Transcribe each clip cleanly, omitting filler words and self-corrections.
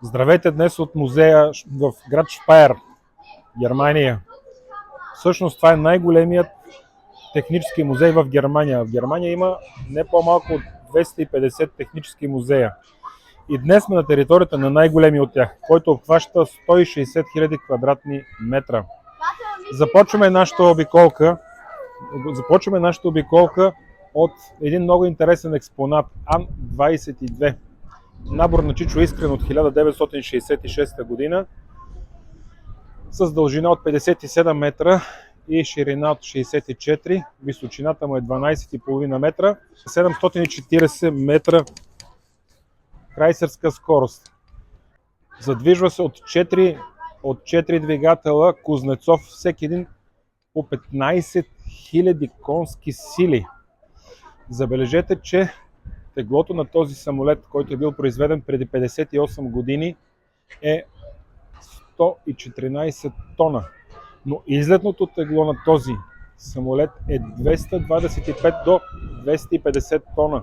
Здравейте днес от музея в град Шпайер, Германия. Всъщност това е най-големият технически музей в Германия. В Германия има не по-малко от 250 технически музея. И днес сме на територията на най-големия от тях, който обхваща 160 000 квадратни метра. Започваме нашата обиколка от един много интересен експонат Ан-22. Набор на Чичо Искрен от 1966 година с дължина от 57 метра и ширина от 64, височината му е 12,5 метра, 740 метра крайсерска скорост. Задвижва се от 4 двигателя Кузнецов, всеки един по 15 000 конски сили. Забележете, че теглото на този самолет, който е бил произведен преди 58 години, е 114 тона. Но излетното тегло на този самолет е 225 до 250 тона.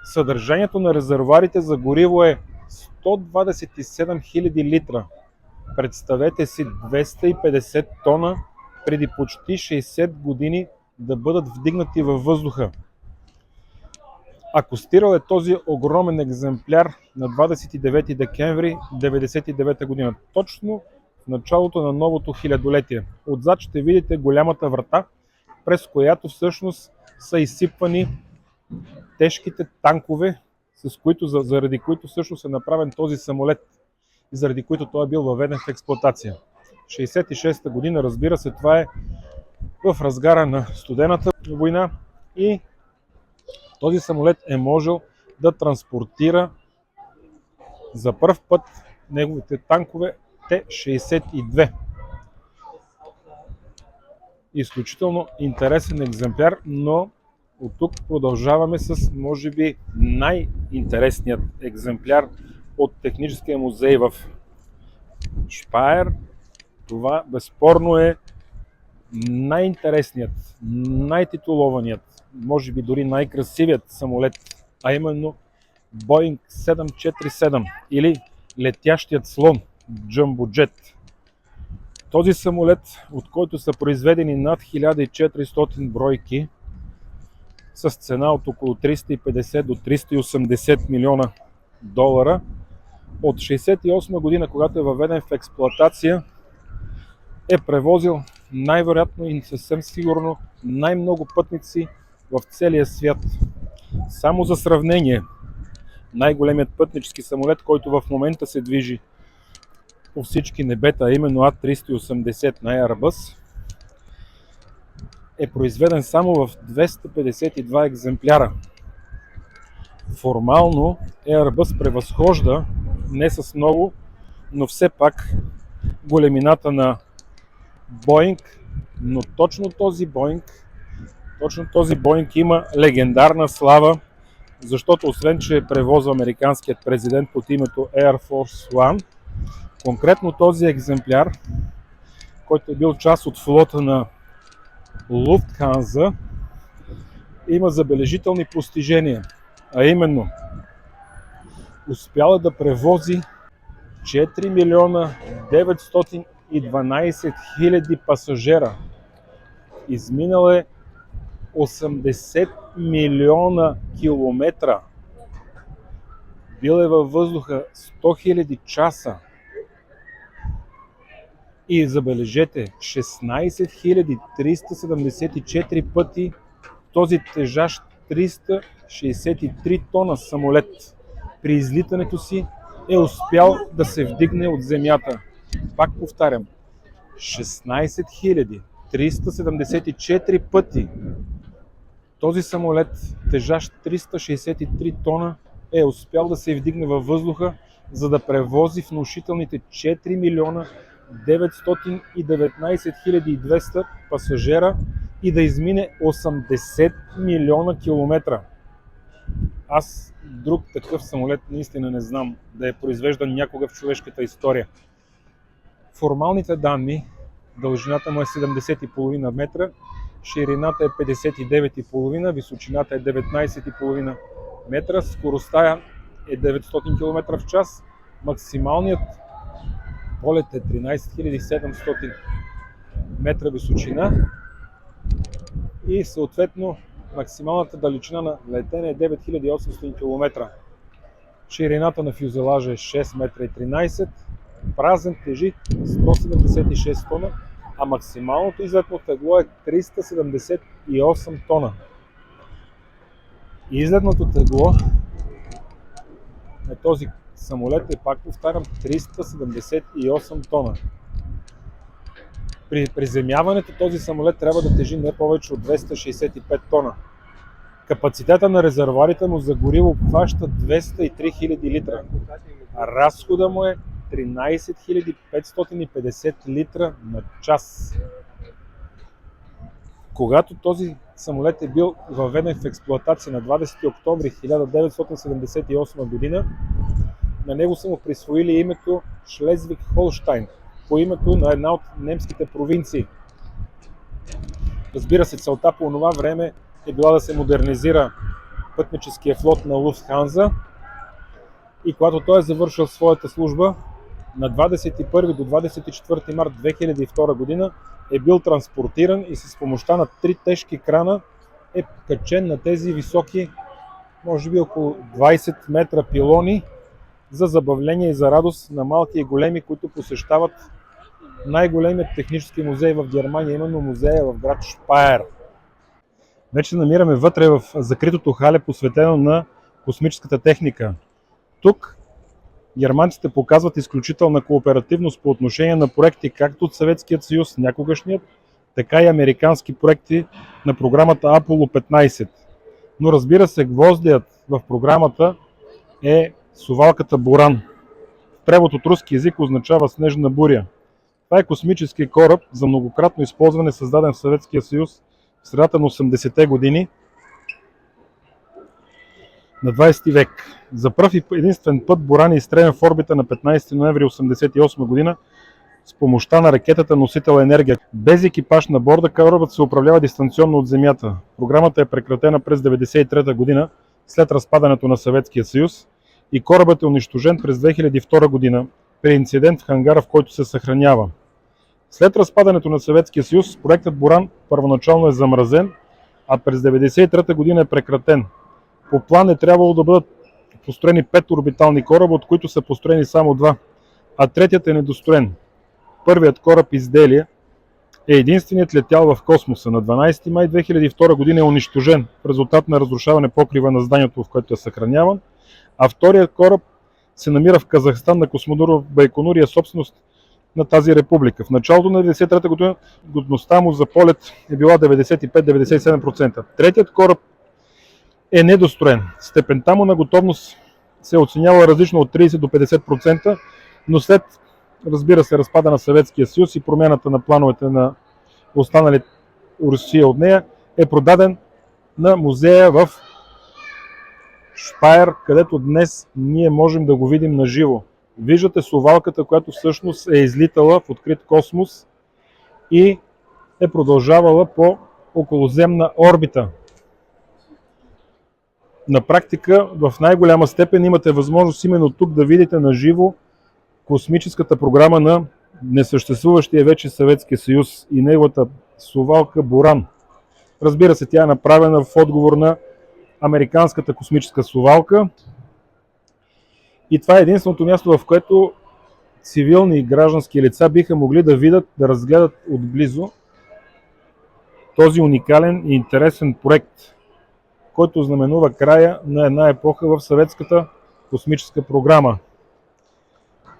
Съдържанието на резервоарите за гориво е 127 000 литра. Представете си 250 тона преди почти 60 години да бъдат вдигнати във въздуха. Акостирал е този огромен екземпляр на 29 декември 1999 година, точно в началото на новото хилядолетие. Отзад ще видите голямата врата, през която всъщност са изсипвани тежките танкове, заради които всъщност е направен този самолет и заради които той е бил въведен в експлоатация. 1966 година, разбира се, това е в разгара на студената война и този самолет е можел да транспортира за пръв път неговите танкове Т-62. Изключително интересен екземпляр, но от тук продължаваме с, може би, най-интересният екземпляр от техническия музей в Шпайер. Това безспорно е най-интересният, най-титулованият, може би дори най-красивият самолет, а именно Boeing 747 или летящият слон Jumbo Jet. Този самолет, от който са произведени над 1400 бройки с цена от около 350 до 380 милиона долара, от 1968 година, когато е въведен в експлоатация, е превозил най-вероятно и съвсем сигурно най-много пътници в целия свят. Само за сравнение, най-големият пътнически самолет, който в момента се движи по всички небета, а именно А380 на Airbus, е произведен само в 252 екземпляра. Формално Airbus превъзхожда не с много, но все пак големината на Boeing, но точно този Boeing има легендарна слава, защото освен, че превозва американският президент под името Air Force One, конкретно този екземпляр, който е бил част от флота на Lufthansa, има забележителни постижения, а именно успяла да превози 4 милиона 912 хиляди пасажера. Изминал е 80 милиона километра. Бил е във въздуха 100 000 часа. И забележете, 16 374 пъти този тежащ 363 тона самолет при излитането си е успял да се вдигне от земята. Пак повтарям, 16 374 пъти този самолет, тежащ 363 тона, е успял да се вдигне във въздуха, за да превози внушителните 4 милиона 919 200 пасажера и да измине 80 милиона километра. Аз друг такъв самолет наистина не знам да е произвеждан някога в човешката история. Формалните данни, дължината му е 70,5 метра, ширината е 59,5, височината е 19,5 метра, скоростта е 900 км в час, Максималният полет е 13 700 метра височина и съответно максималната далечина на летене е 9800 км. Ширината на фюзелажа е 6 метра и 13, празен, тежи 176 тона, а максималното излетно тегло е 378 тона. Излетното тегло на този самолет е, пак повтарям, 378 тона. При приземяването този самолет трябва да тежи не повече от 265 тона. Капацитета на резервоарите му за гориво обхваща 203 000 литра. А разхода му е 13 550 литра на час. Когато този самолет е бил въведен в експлоатация на 20 октомври 1978 година, на него са му присвоили името Шлезвиг-Холщайн, по името на една от немските провинции. Разбира се, целта по това време е била да се модернизира пътническия флот на Луфтханза и когато той е завършил своята служба, на 21 до 24 март 2002 година е бил транспортиран и с помощта на 3 тежки крана е качен на тези високи, може би около 20 метра пилони, за забавление и за радост на малки и големи, които посещават най-големият технически музей в Германия, именно музея в град Шпайер. Вече намираме вътре в закритото хале, посветено на космическата техника. Тук германците показват изключителна кооперативност по отношение на проекти както от Съветският съюз, някогашният, така и американски проекти на програмата Аполо 15. Но разбира се, гвоздият в програмата е совалката Буран. В превод от руски език означава снежна буря. Това е космически кораб за многократно използване, създаден в Съветския съюз в средата на 80-те години на 20 век. За пръв и единствен път Буран е изстрелян в орбита на 15 ноември 1988 година с помощта на ракетата носител енергия. Без екипаж на борда, корабът се управлява дистанционно от Земята. Програмата е прекратена през 1993 година след разпадането на Съветския съюз и корабът е унищожен през 2002 година при инцидент в хангара, в който се съхранява. След разпадането на Съветския съюз, проектът Буран първоначално е замразен, а през 1993 година е прекратен. По план е трябвало да бъдат построени 5 орбитални кораба, от които са построени само 2, а третият е недостроен. Първият кораб изделие е единственият летял в космоса. На 12 май 2002 година е унищожен в резултат на разрушаване покрива на зданието, в което е съхраняван, а вторият кораб се намира в Казахстан на космодром Байконур и е собственост на тази република. В началото на 1993 година годността му за полет е била 95-97%. Третият кораб е недостроен. Степента му на готовност се оценява различно от 30 до 50%, но след, разбира се, разпада на Съветския съюз и промяната на плановете на останали Русия от нея, е продаден на музея в Шпайер, където днес ние можем да го видим на живо. Виждате совалката, която всъщност е излитала в открит космос и е продължавала по околоземна орбита. На практика, в най-голяма степен имате възможност именно тук да видите на живо космическата програма на несъществуващия вече Съветския съюз и неговата совалка Буран. Разбира се, тя е направена в отговор на американската космическа совалка. И това е единственото място, в което цивилни и граждански лица биха могли да видят, да разгледат отблизо този уникален и интересен проект, който знаменува края на една епоха в съветската космическа програма.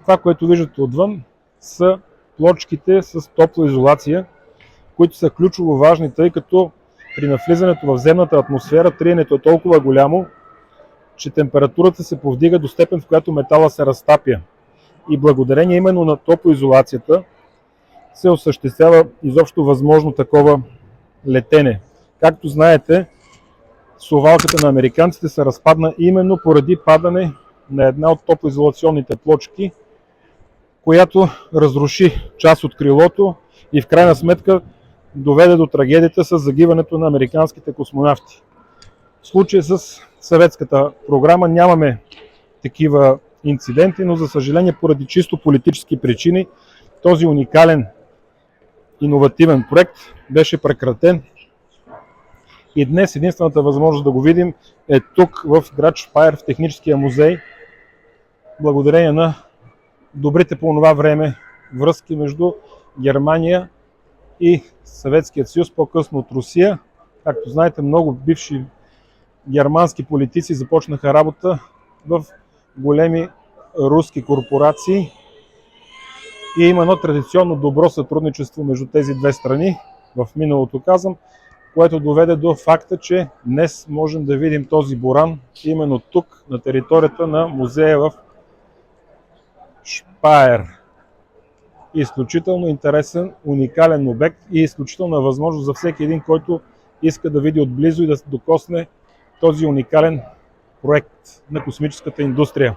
Това, което виждате отвън, са плочките с топлоизолация, които са ключово важни, тъй като при навлизането в земната атмосфера триенето е толкова голямо, че температурата се повдига до степен, в която метала се разтапя. И благодарение именно на топлоизолацията се осъществява изобщо възможно такова летене. Както знаете, совалката на американците се разпадна именно поради падане на една от топлоизолационните плочки, която разруши част от крилото и в крайна сметка доведе до трагедията с загиването на американските космонавти. В случая с съветската програма нямаме такива инциденти, но за съжаление поради чисто политически причини този уникален иновативен проект беше прекратен и днес единствената възможност да го видим е тук в град Шпайер в Техническия музей, благодарение на добрите по това време връзки между Германия и Съветският съюз, по-късно от Русия. Както знаете, много бивши германски политици започнаха работа в големи руски корпорации и има едно традиционно добро сътрудничество между тези две страни, в миналото казвам, което доведе до факта, че днес можем да видим този буран именно тук, на територията на музея в Шпайер. Изключително интересен, уникален обект и изключителна възможност за всеки един, който иска да види отблизо и да докосне този уникален проект на космическата индустрия.